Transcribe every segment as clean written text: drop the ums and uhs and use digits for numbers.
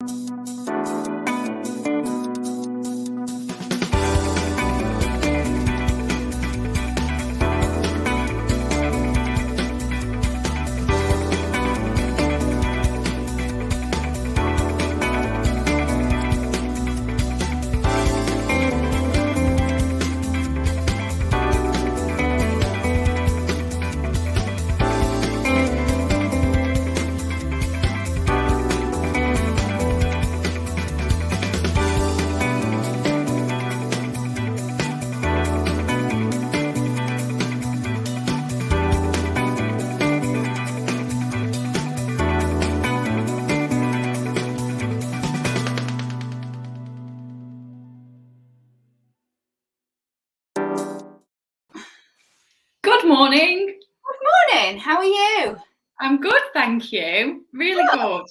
Good morning. Good morning. How are you? I'm good, thank you. Really good.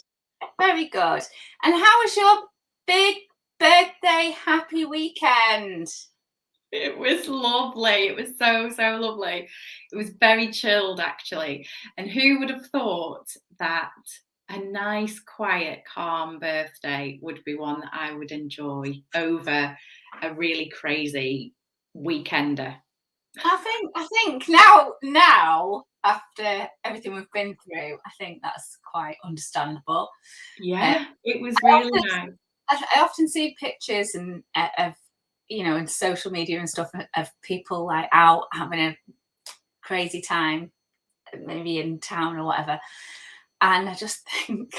Very good. And how was your big birthday happy weekend? It was lovely. It was so lovely. It was very chilled, actually. And who would have thought that a nice, quiet, calm birthday would be one that I would enjoy over a really crazy weekender? I think now after everything we've been through, I think that's quite understandable. Yeah, it was I really often, nice. I often see pictures and of in social media and stuff of people like out having a crazy time, maybe in town or whatever, and I just think,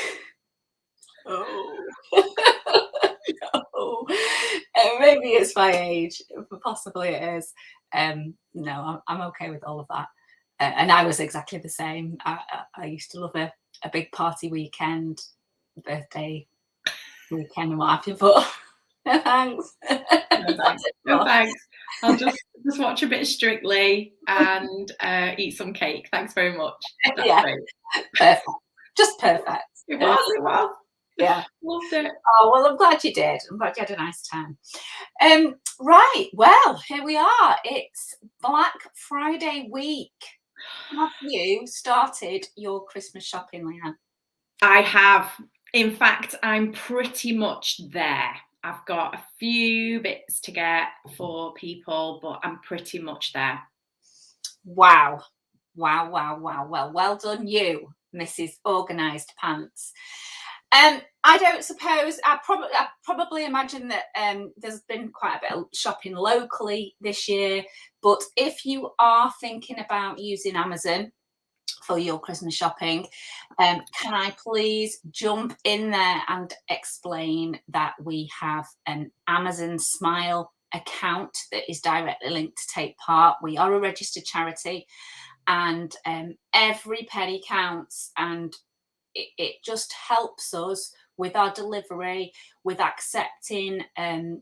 oh. No. Maybe it's my age, possibly it is. No, I'm okay with all of that. And I was exactly the same. I used to love a big party weekend, birthday weekend, and what have you. But no thanks. No thanks. No thanks. I'll just watch a bit of Strictly and eat some cake. Thanks very much. That's Yeah, great. perfect. Just perfect. It was. Yeah. Loved it. Oh, well, I'm glad you did. I'm glad you had a nice time. Right. Well, here we are. It's Black Friday week. Have you started your Christmas shopping, Leanne? I have. In fact, I'm pretty much there. I've got a few bits to get for people, but I'm pretty much there. Wow. Well done, you, Mrs. Organised Pants. I don't suppose I probably imagine that there's been quite a bit of shopping locally this year. But if you are thinking about using Amazon for your Christmas shopping, can I please jump in there and explain that we have an Amazon Smile account that is directly linked to take part. We are a registered charity, and every penny counts, and it just helps us with our delivery, with accepting a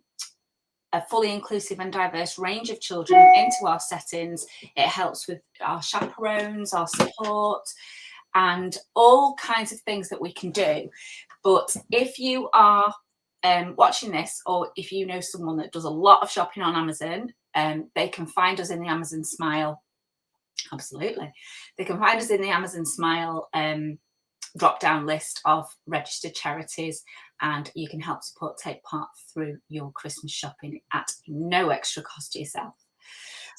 fully inclusive and diverse range of children into our settings. It helps with our chaperones, our support, and all kinds of things that we can do. But if you are watching this, or if you know someone that does a lot of shopping on Amazon, they can find us in the Amazon Smile. Absolutely. They can find us in the Amazon Smile drop down list of registered charities, and you can help support take part through your Christmas shopping at no extra cost to yourself.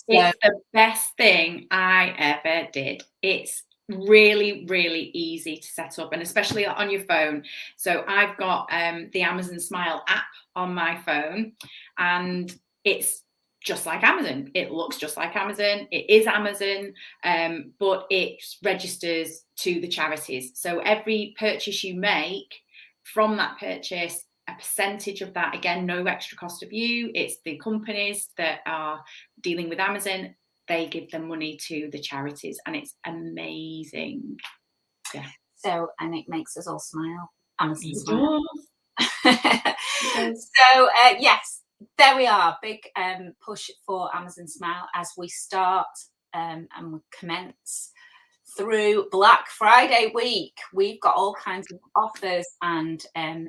It's the best thing I ever did. It's really easy to set up, and especially on your phone. So I've got the Amazon Smile app on my phone, and it's just like Amazon. It looks just like Amazon. It is Amazon, but it registers to the charities. So every purchase you make, from that purchase, a percentage of that, again, no extra cost of you. It's the companies that are dealing with Amazon. They give the money to the charities, and it's amazing. Yeah. So, and it makes us all smile. Amazon It Smile. does. So, yes, there we are. Big push for Amazon Smile as we start and we commence through Black Friday week. We've got all kinds of offers and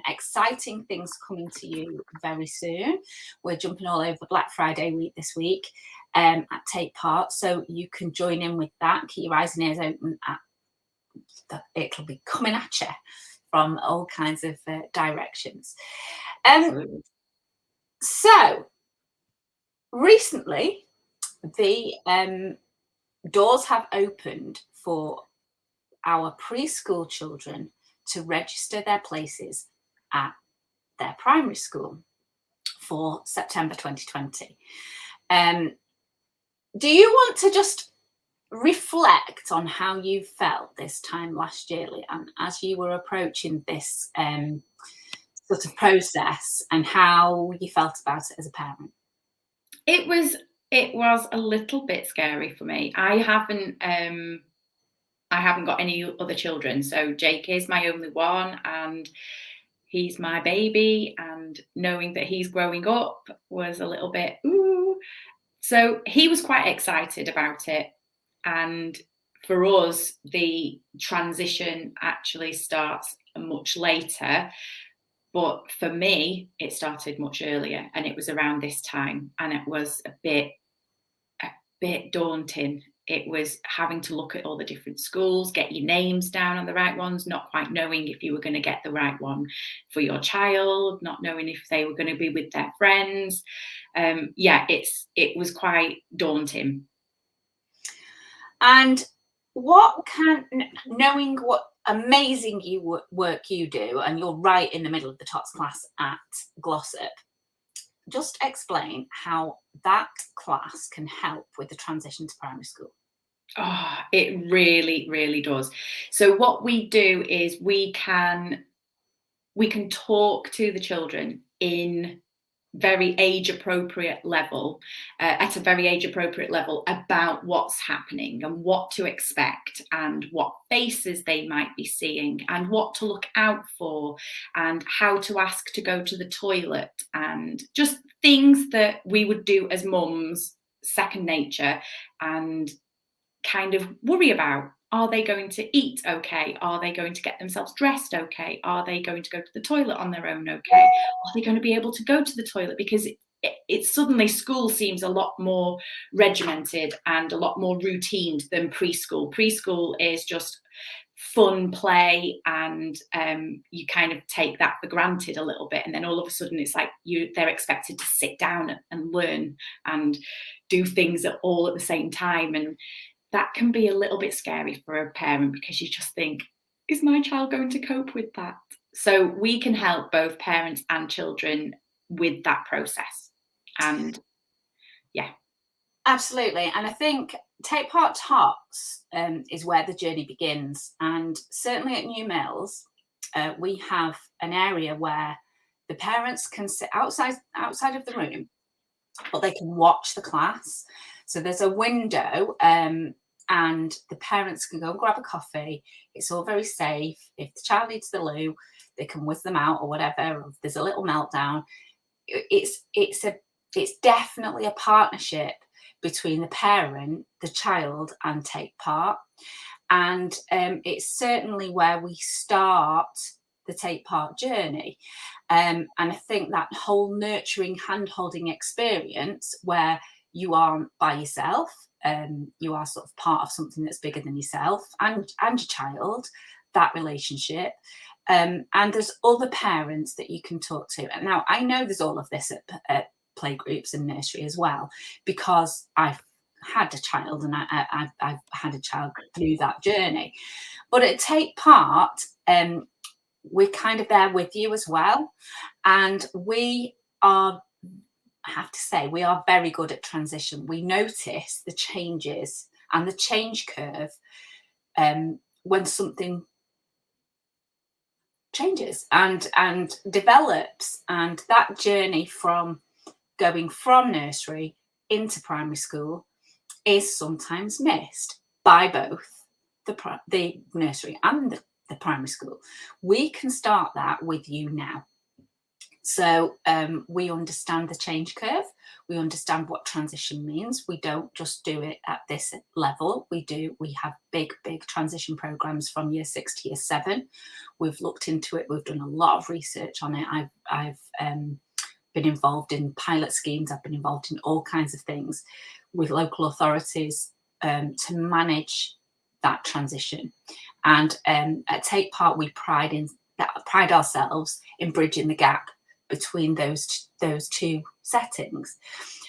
exciting things coming to you very soon. We're jumping all over Black Friday week this week at Take Part, so you can join in with that. Keep your eyes and ears open. It'll be coming at you from all kinds of directions. Absolutely. So recently, the doors have opened for our preschool children to register their places at their primary school for September 2020. Do you want to just reflect on how you felt this time last year, Leanne, as you were approaching this sort of process, and how you felt about it as a parent? It was a little bit scary for me. I haven't got any other children, so Jake is my only one, and he's my baby, and knowing that he's growing up was a little bit ooh. So he was quite excited about it, and for us the transition actually starts much later, but for me it started much earlier, and it was around this time, and it was a bit daunting. It was having to look at all the different schools, get your names down on the right ones, not quite knowing if you were going to get the right one for your child, not knowing if they were going to be with their friends. It was quite daunting. And knowing what amazing work you do, and you're right in the middle of the TOTS class at Glossop, just explain how that class can help with the transition to primary school. Oh, it really, really does. So what we do is we can talk to the children in very age appropriate level, at a very age appropriate level, about what's happening and what to expect and what faces they might be seeing and what to look out for and how to ask to go to the toilet, and just things that we would do as mums, second nature, and kind of worry about. Are they going to eat okay? Are they going to get themselves dressed okay? Are they going to go to the toilet on their own okay? Are they going to be able to go to the toilet? Because it's suddenly, school seems a lot more regimented and a lot more routined than preschool. Preschool is just fun play, and you kind of take that for granted a little bit, and then all of a sudden it's like they're expected to sit down and learn and do things all at the same time, and that can be a little bit scary for a parent, because you just think, is my child going to cope with that? So we can help both parents and children with that process. And yeah. Absolutely. And I think Take Part TOTS is where the journey begins. And certainly at New Mills, we have an area where the parents can sit outside of the room, but they can watch the class. So there's a window, and the parents can go and grab a coffee. It's all very safe. If the child needs the loo, they can whiz them out or whatever. Or if there's a little meltdown, it's definitely a partnership between the parent, the child, and Take Part. And it's certainly where we start the Take Part journey. And I think that whole nurturing, hand-holding experience where you aren't by yourself, you are sort of part of something that's bigger than yourself and your child, that relationship. And there's other parents that you can talk to. And now I know there's all of this at playgroups and nursery as well, because I've had a child and I've had a child through that journey. But at Take Part, we're kind of there with you as well. And we are, I have to say, we are very good at transition. We notice the changes and the change curve when something changes and develops. And that journey from going from nursery into primary school is sometimes missed by both the nursery and the primary school. We can start that with you now. So we understand the change curve. We understand what transition means. We don't just do it at this level. We have big transition programs from year 6 to year 7. We've looked into it. We've done a lot of research on it. I've been involved in pilot schemes. I've been involved in all kinds of things with local authorities to manage that transition. And at Take Part, we pride pride ourselves in bridging the gap between those two settings.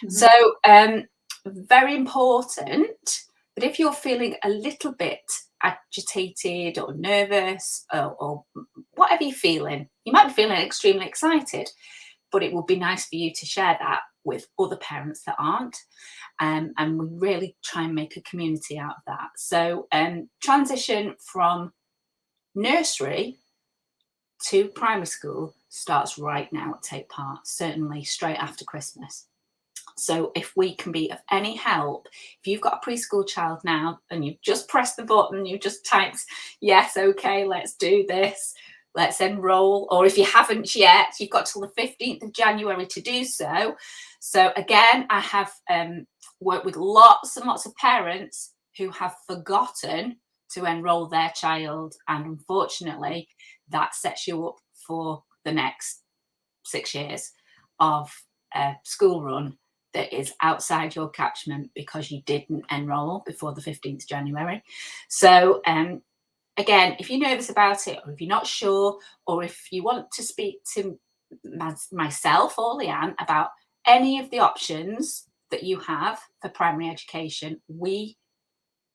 Mhm. So very important. But if you're feeling a little bit agitated or nervous or whatever you're feeling, you might be feeling extremely excited, but it would be nice for you to share that with other parents that aren't. And we really try and make a community out of that. So transition from nursery to primary school starts right now at Take Part, certainly straight after Christmas. So if we can be of any help, if you've got a preschool child now and you've just pressed the button, you've just typed, yes, okay, let's do this, let's enroll. Or if you haven't yet, you've got till the 15th of January to do so. So again, I have worked with lots and lots of parents who have forgotten to enroll their child. And unfortunately, that sets you up for the next 6 years of school run that is outside your catchment because you didn't enroll before the 15th of January. So again, if you're nervous about it, or if you're not sure, or if you want to speak to myself or Leanne about any of the options that you have for primary education, we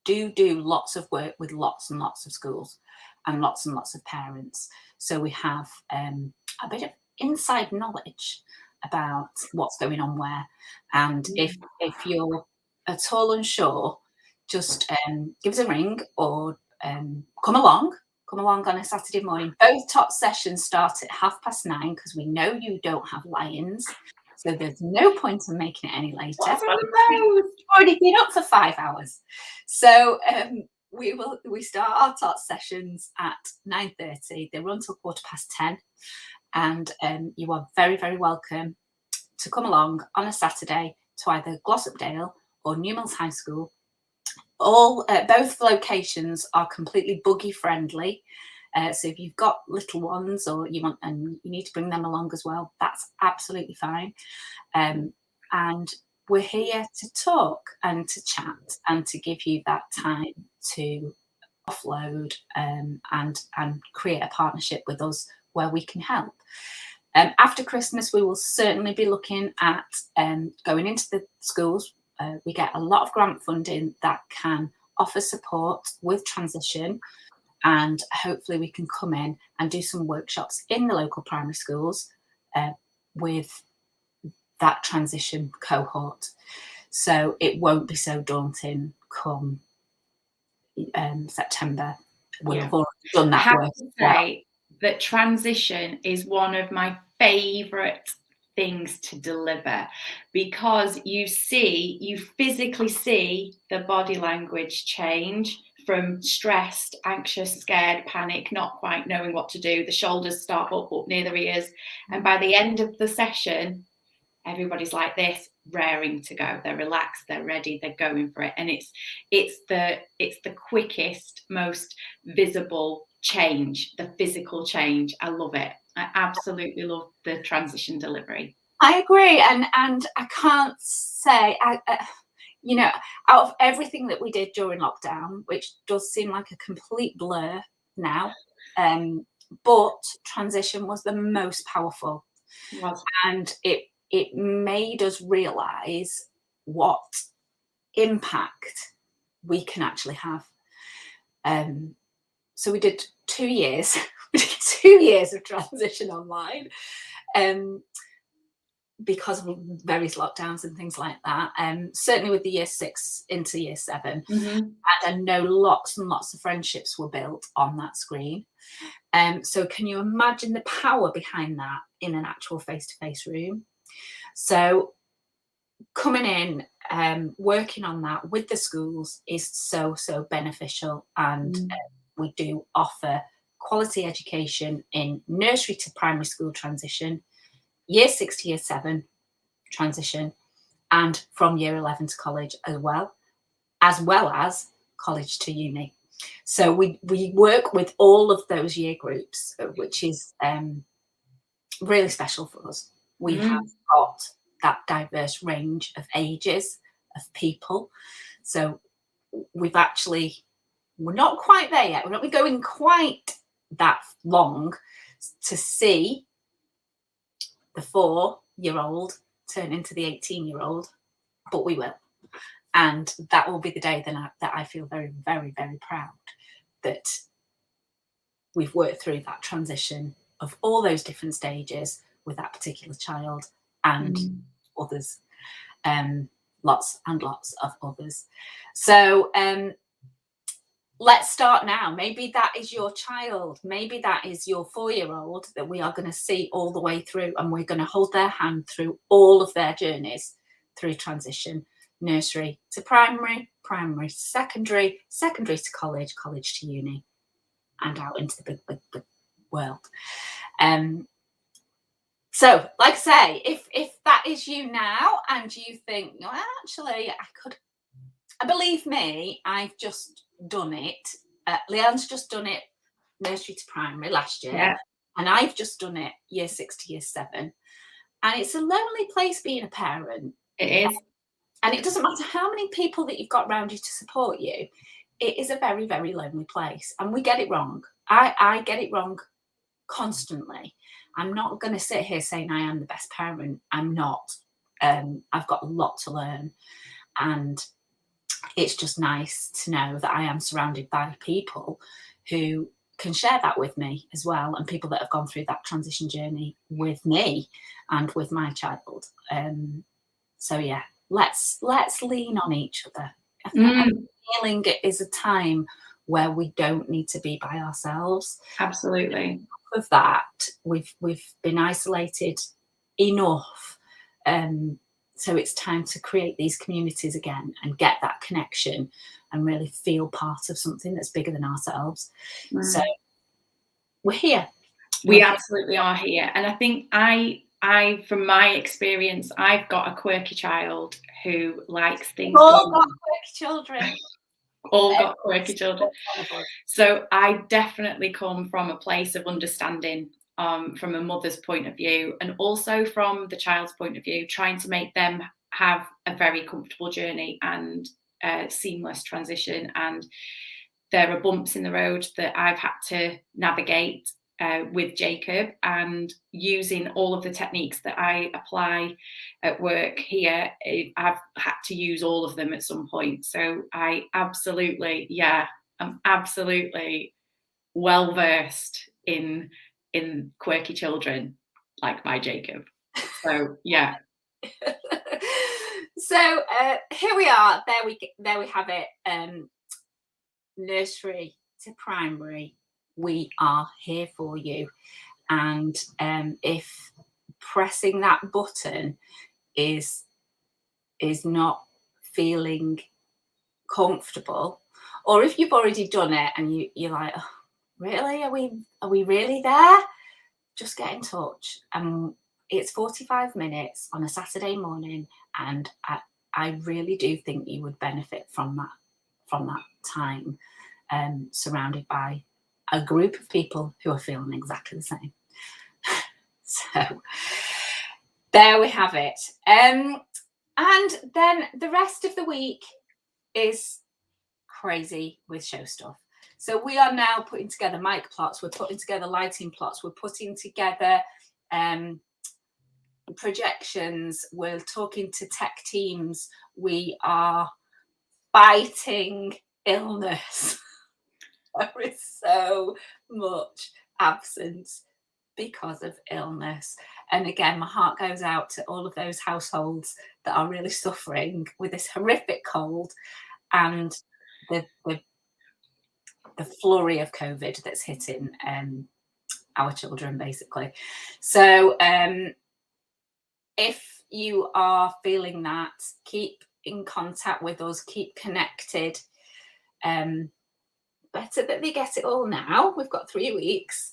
do lots of work with lots and lots of schools and lots of parents. So we have a bit of inside knowledge about what's going on where. And if you're at all unsure, just give us a ring or come along on a Saturday morning. Both top sessions start at 9:30 because we know you don't have lions. So there's no point in making it any later. You've already been up for 5 hours. So we start our top sessions at 9:30. They run till 10:15. And you are very, very welcome to come along on a Saturday to either Glossopdale or Newmilns High School. Both locations are completely buggy friendly. So if you've got little ones or you need to bring them along as well, that's absolutely fine. And we're here to talk and to chat and to give you that time to offload and create a partnership with us where we can help. After Christmas, we will certainly be looking at going into the schools. We get a lot of grant funding that can offer support with transition, and hopefully we can come in and do some workshops in the local primary schools with that transition cohort. So it won't be so daunting come September. We'll have already done that work. I have to say that transition is one of my favourite things to deliver, because you physically see the body language change from stressed, anxious, scared, panic, not quite knowing what to do. The shoulders start up near the ears, and by the end of the session, everybody's like this, raring to go. They're relaxed, they're ready, they're going for it. And it's the quickest, most visible change, the physical change. I love it. I absolutely love the transition delivery. I agree, and I can't say out of everything that we did during lockdown, which does seem like a complete blur now, but transition was the most powerful. And it made us realise what impact we can actually have. So we did 2 years. We did 2 years of transition online, because of various lockdowns and things like that. Certainly with the year 6 into year 7, and I know lots and lots of friendships were built on that screen. So can you imagine the power behind that in an actual face-to-face room? So coming in, working on that with the schools is so beneficial, and we do offer quality education in nursery to primary school transition, year 6 to year 7 transition, and from year 11 to college as well as college to uni. So we work with all of those year groups, which is really special for us. We have got that diverse range of ages of people. So we're not quite there yet. We're not going quite that long to see the 4-year-old turn into the 18-year-old, but we will. And that will be the day that I feel very, very, very proud that we've worked through that transition of all those different stages with that particular child and others, lots and lots of others. So let's start now. Maybe that is your child. Maybe that is your 4-year-old that we are going to see all the way through, and we're going to hold their hand through all of their journeys through transition, nursery to primary, primary to secondary, secondary to college, college to uni, and out into the big, big, big world. So, like I say, if that is you now and you think, well, actually, believe me, I've just done it. Leanne's just done it nursery to primary last year, and I've just done it year 6 to year 7. And it's a lonely place being a parent. It is. And it doesn't matter how many people that you've got around you to support you. It is a very, very lonely place. And we get it wrong. I get it wrong constantly. I'm not going to sit here saying I am the best parent. I'm not. I've got a lot to learn. And it's just nice to know that I am surrounded by people who can share that with me as well, and people that have gone through that transition journey with me and with my child. So yeah, let's lean on each other. I think healing is a time where we don't need to be by ourselves. Absolutely. Of that, we've been isolated enough. So it's time to create these communities again and get that connection and really feel part of something that's bigger than ourselves. So we're here. We absolutely are here. And I think I, from my experience, I've got a quirky child who likes things. All got quirky children. All got quirky children. So I definitely come from a place of understanding, from a mother's point of view, and also from the child's point of view, trying to make them have a very comfortable journey and seamless transition. And there are bumps in the road that I've had to navigate with Jacob, and using all of the techniques that I apply at work here, I've had to use all of them at some point. So I'm absolutely well versed in quirky children like my Jacob. So yeah. So here we are. There we have it. Nursery to primary, we are here for you. And if pressing that button is not feeling comfortable, or if you've already done it and you're like, oh, really, are we really there? Just get in touch. It's 45 minutes on a Saturday morning, and I really do think you would benefit from that time, surrounded by a group of people who are feeling exactly the same. So there we have it. And then the rest of the week is crazy with show stuff. So we are now putting together mic plots, we're putting together lighting plots, we're putting together projections, we're talking to tech teams, we are fighting illness. There is so much absence because of illness. And again, my heart goes out to all of those households that are really suffering with this horrific cold and the flurry of COVID that's hitting our children, basically. So if you are feeling that, keep in contact with us, keep connected. Better that they get it all now. We've got 3 weeks.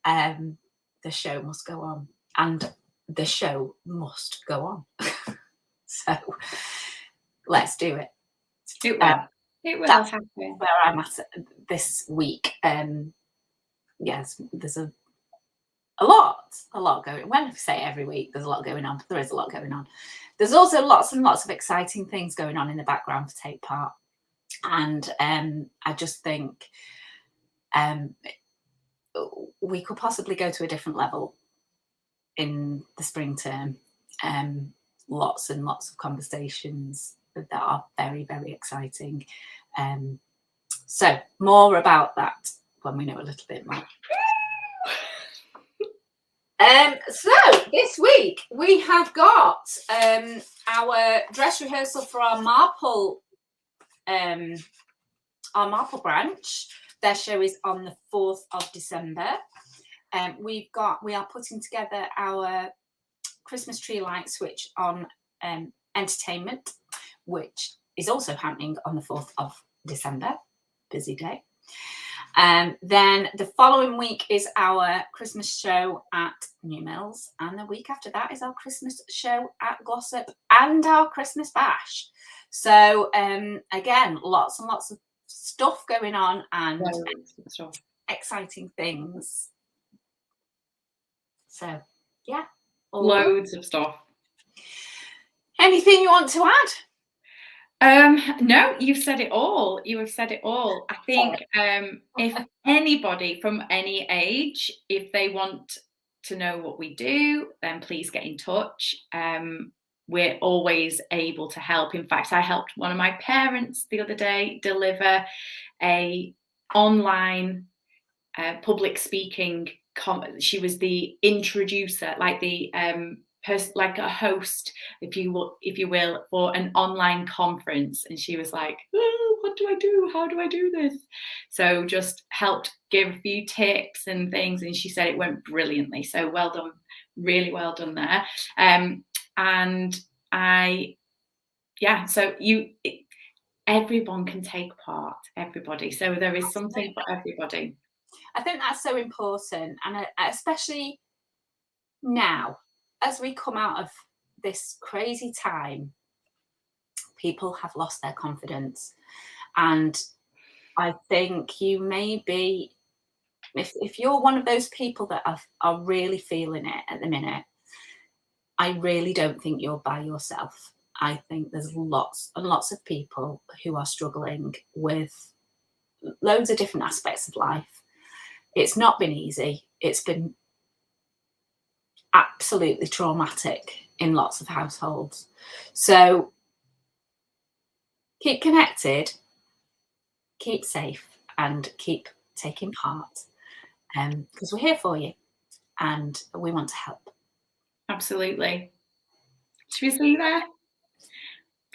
The show must go on, and the show must go on. So let's do it. It will. It will happen. Where I'm at this week. Yes, there's a lot going. When I say every week, there's a lot going on. There is a lot going on. There's also lots and lots of exciting things going on in the background to take part. And I just think we could possibly go to a different level in the spring term. Lots and lots of conversations that are very, very exciting. So more about that when we know a little bit more. So this week we have got our dress rehearsal for our Marple branch. Their show is on the 4th of December. We are putting together our Christmas tree light switch on entertainment, which is also happening on the 4th of December. Busy day. Then the following week is our Christmas show at New Mills, and the week after that is our Christmas show at Glossop and our Christmas bash. So again, lots and lots of stuff going on and exciting things. So yeah, loads of stuff. Anything you want to add? No, you've said it all. You have said it all. I think if anybody from any age, if they want to know what we do, then please get in touch. We're always able to help. In fact, I helped one of my parents the other day deliver a online public speaking. She was the introducer, like the like a host, if you will, for an online conference, and she was like, oh, what do I do? How do I do this? So just helped give a few tips and things, and she said it went brilliantly. So well done, really well done there. And everyone can take part, everybody. So there is something for everybody. I think that's so important, and especially now, as we come out of this crazy time, people have lost their confidence. And I think you may be, if you're one of those people that are really feeling it at the minute, I really don't think you're by yourself. I think there's lots and lots of people who are struggling with loads of different aspects of life. It's not been easy. It's been absolutely traumatic in lots of households. So keep connected, keep safe, and keep taking part, because we're here for you and we want to help. Absolutely. Should we see you there?